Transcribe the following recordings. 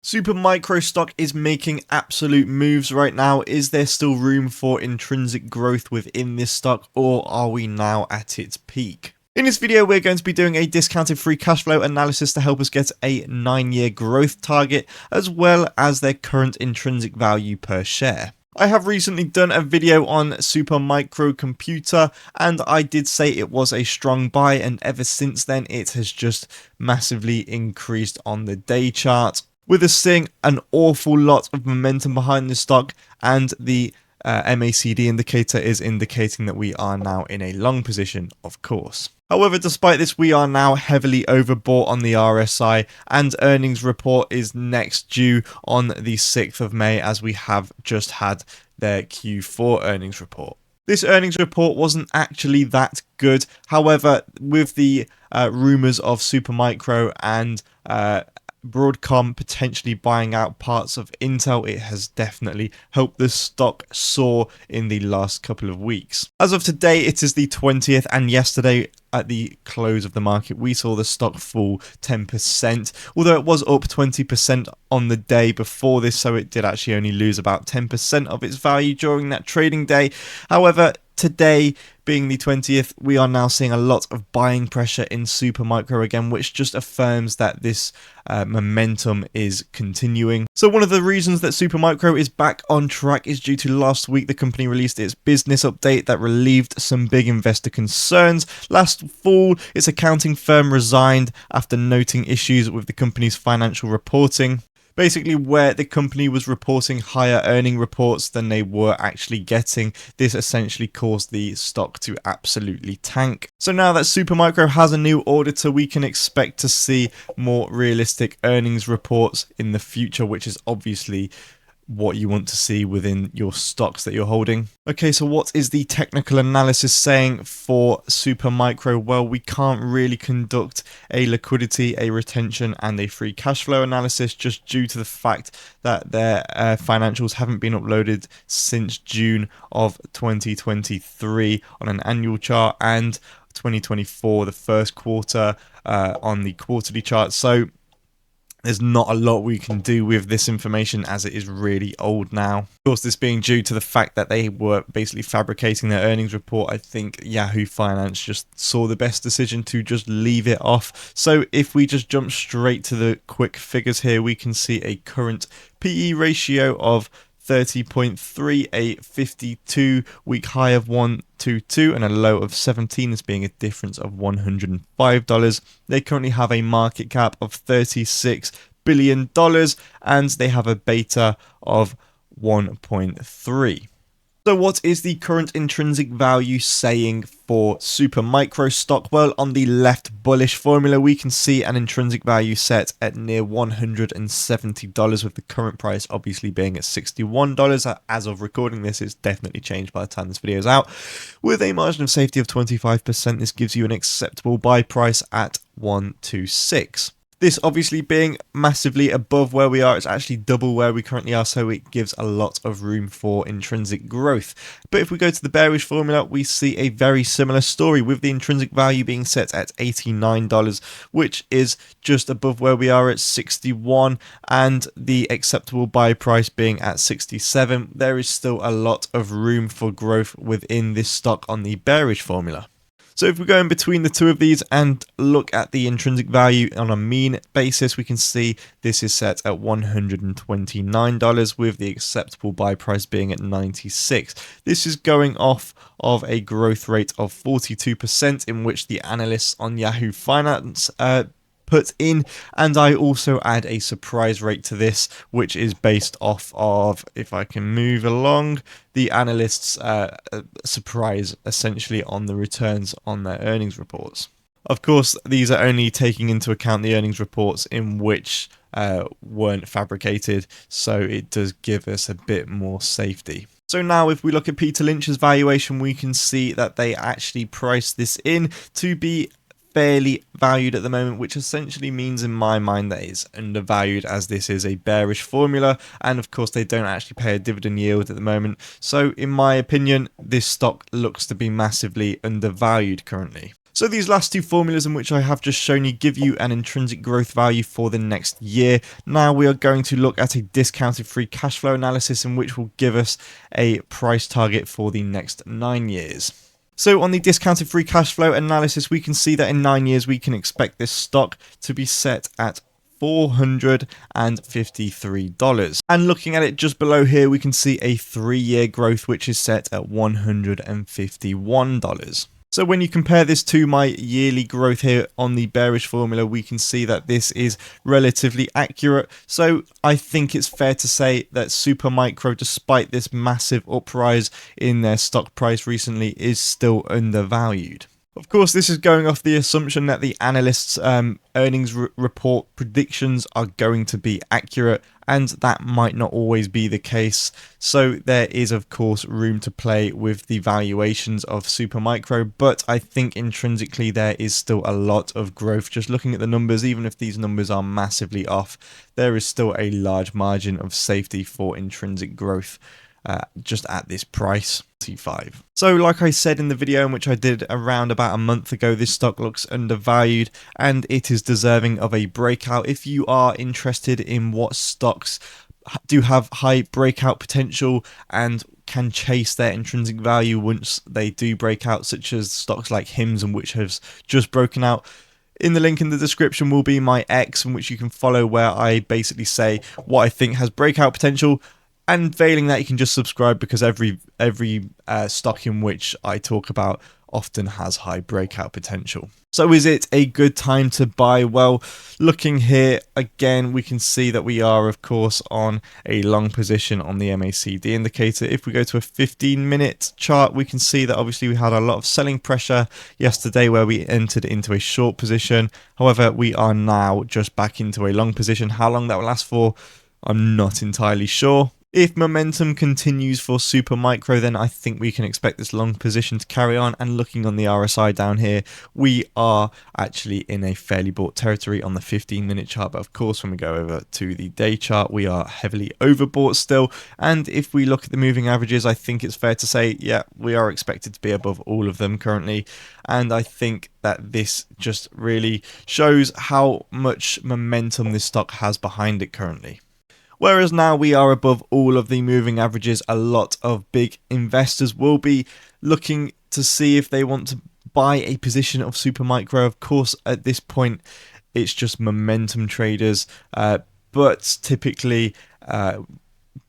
Supermicro stock is making absolute moves right now. Is there still room for intrinsic growth within this stock, or are we now at its peak? In this video, we're going to be doing a discounted free cash flow analysis to help us get a 9-year growth target, as well as their current intrinsic value per share. I have recently done a video on Supermicro Computer, and I did say it was a strong buy, and ever since then it has just massively increased on the day chart, with us seeing an awful lot of momentum behind the stock, and the MACD indicator is indicating that we are now in a long position, of course. However, despite this, we are now heavily overbought on the RSI, and earnings report is next due on the 6th of May, as we have just had their Q4 earnings report. This earnings report wasn't actually that good. However, with the rumours of Supermicro and Broadcom potentially buying out parts of Intel, it has definitely helped the stock soar in the last couple of weeks. As of today, it is the 20th, and yesterday at the close of the market, we saw the stock fall 10%, although it was up 20% on the day before this, so it did actually only lose about 10% of its value during that trading day. However, today, being the 20th, we are now seeing a lot of buying pressure in Supermicro again, which just affirms that this momentum is continuing. So one of the reasons that Supermicro is back on track is due to last week the company released its business update that relieved some big investor concerns. Last fall, its accounting firm resigned after noting issues with the company's financial reporting. Basically, where the company was reporting higher earning reports than they were actually getting, this essentially caused the stock to absolutely tank. So now that Supermicro has a new auditor, we can expect to see more realistic earnings reports in the future, which is obviously what you want to see within your stocks that you're holding. Okay, so what is the technical analysis saying for Supermicro? Well, we can't really conduct a liquidity, a retention, and a free cash flow analysis just due to the fact that their financials haven't been uploaded since June of 2023 on an annual chart, and 2024, the first quarter, on the quarterly chart. So there's not a lot we can do with this information, as it is really old now. Of course, this being due to the fact that they were basically fabricating their earnings report, I think Yahoo Finance just saw the best decision to just leave it off. So if we just jump straight to the quick figures here, we can see a current PE ratio of 30.3, a 52-week high of 122, and a low of 17, as being a difference of $105. They currently have a market cap of $36 billion, and they have a beta of 1.3. So what is the current intrinsic value saying for Supermicro stock? Well, on the left bullish formula, we can see an intrinsic value set at near $170, with the current price obviously being at $61. As of recording this, it's definitely changed by the time this video is out. With a margin of safety of 25%, this gives you an acceptable buy price at 126. This obviously being massively above where we are, it's actually double where we currently are, so it gives a lot of room for intrinsic growth. But if we go to the bearish formula, we see a very similar story, with the intrinsic value being set at $89, which is just above where we are at 61, and the acceptable buy price being at 67. There is still a lot of room for growth within this stock on the bearish formula. So if we go in between the two of these and look at the intrinsic value on a mean basis, we can see this is set at $129, with the acceptable buy price being at 96. This is going off of a growth rate of 42%, in which the analysts on Yahoo Finance put in, and I also add a surprise rate to this, which is based off of, if I can move along, the analysts' surprise essentially on the returns on their earnings reports. Of course, these are only taking into account the earnings reports in which weren't fabricated, so it does give us a bit more safety. So now if we look at Peter Lynch's valuation, we can see that they actually priced this in to be fairly valued at the moment, which essentially means in my mind that it's undervalued, as this is a bearish formula, and of course they don't actually pay a dividend yield at the moment. So in my opinion, this stock looks to be massively undervalued currently. So these last two formulas in which I have just shown you give you an intrinsic growth value for the next year. Now we are going to look at a discounted free cash flow analysis in which will give us a price target for the next 9 years. So on the discounted free cash flow analysis, we can see that in 9 years we can expect this stock to be set at $453. And looking at it just below here, we can see a 3-year growth which is set at $151. So when you compare this to my yearly growth here on the bearish formula, we can see that this is relatively accurate. So I think it's fair to say that Supermicro, despite this massive uprise in their stock price recently, is still undervalued. Of course, this is going off the assumption that the analysts' earnings report predictions are going to be accurate, and that might not always be the case. So there is, of course, room to play with the valuations of Supermicro, but I think intrinsically there is still a lot of growth. Just looking at the numbers, even if these numbers are massively off, there is still a large margin of safety for intrinsic growth. Just at this price, T5. So like I said in the video in which I did around about a month ago, this stock looks undervalued and it is deserving of a breakout. If you are interested in what stocks do have high breakout potential and can chase their intrinsic value once they do break out, such as stocks like HIMS, and which has just broken out, in the link in the description will be my X, in which you can follow, where I basically say what I think has breakout potential. And failing that, you can just subscribe, because every stock in which I talk about often has high breakout potential. So is it a good time to buy? Well, looking here again, we can see that we are, of course, on a long position on the MACD indicator. If we go to a 15-minute chart, we can see that obviously we had a lot of selling pressure yesterday where we entered into a short position. However, we are now just back into a long position. How long that will last for, I'm not entirely sure. If momentum continues for Supermicro, then I think we can expect this long position to carry on. And looking on the RSI down here, we are actually in a fairly bought territory on the 15-minute chart. But of course, when we go over to the day chart, we are heavily overbought still. And if we look at the moving averages, I think it's fair to say, yeah, we are expected to be above all of them currently. And I think that this just really shows how much momentum this stock has behind it currently. Whereas now we are above all of the moving averages, a lot of big investors will be looking to see if they want to buy a position of Supermicro. Of course, at this point, it's just momentum traders, but typically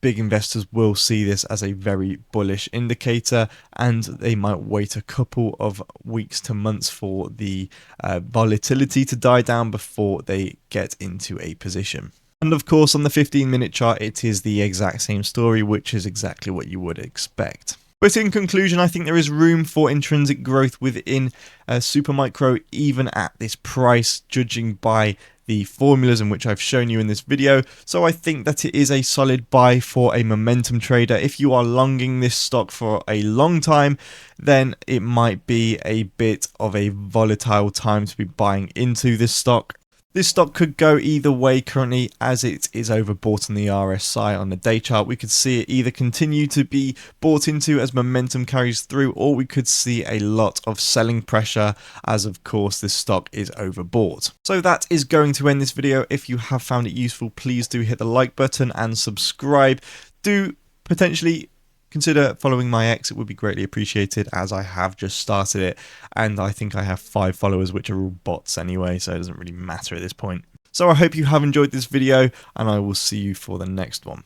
big investors will see this as a very bullish indicator, and they might wait a couple of weeks to months for the volatility to die down before they get into a position. And of course, on the 15-minute chart, it is the exact same story, which is exactly what you would expect. But in conclusion, I think there is room for intrinsic growth within Supermicro, even at this price, judging by the formulas in which I've shown you in this video. So I think that it is a solid buy for a momentum trader. If you are longing this stock for a long time, then it might be a bit of a volatile time to be buying into this stock. This stock could go either way currently, as it is overbought on the RSI on the day chart. We could see it either continue to be bought into as momentum carries through, or we could see a lot of selling pressure, as of course this stock is overbought. So that is going to end this video. If you have found it useful, please do hit the like button and subscribe. Do potentially consider following my X, it would be greatly appreciated, as I have just started it, and I think I have 5 followers, which are all bots anyway, so it doesn't really matter at this point. So I hope you have enjoyed this video, and I will see you for the next one.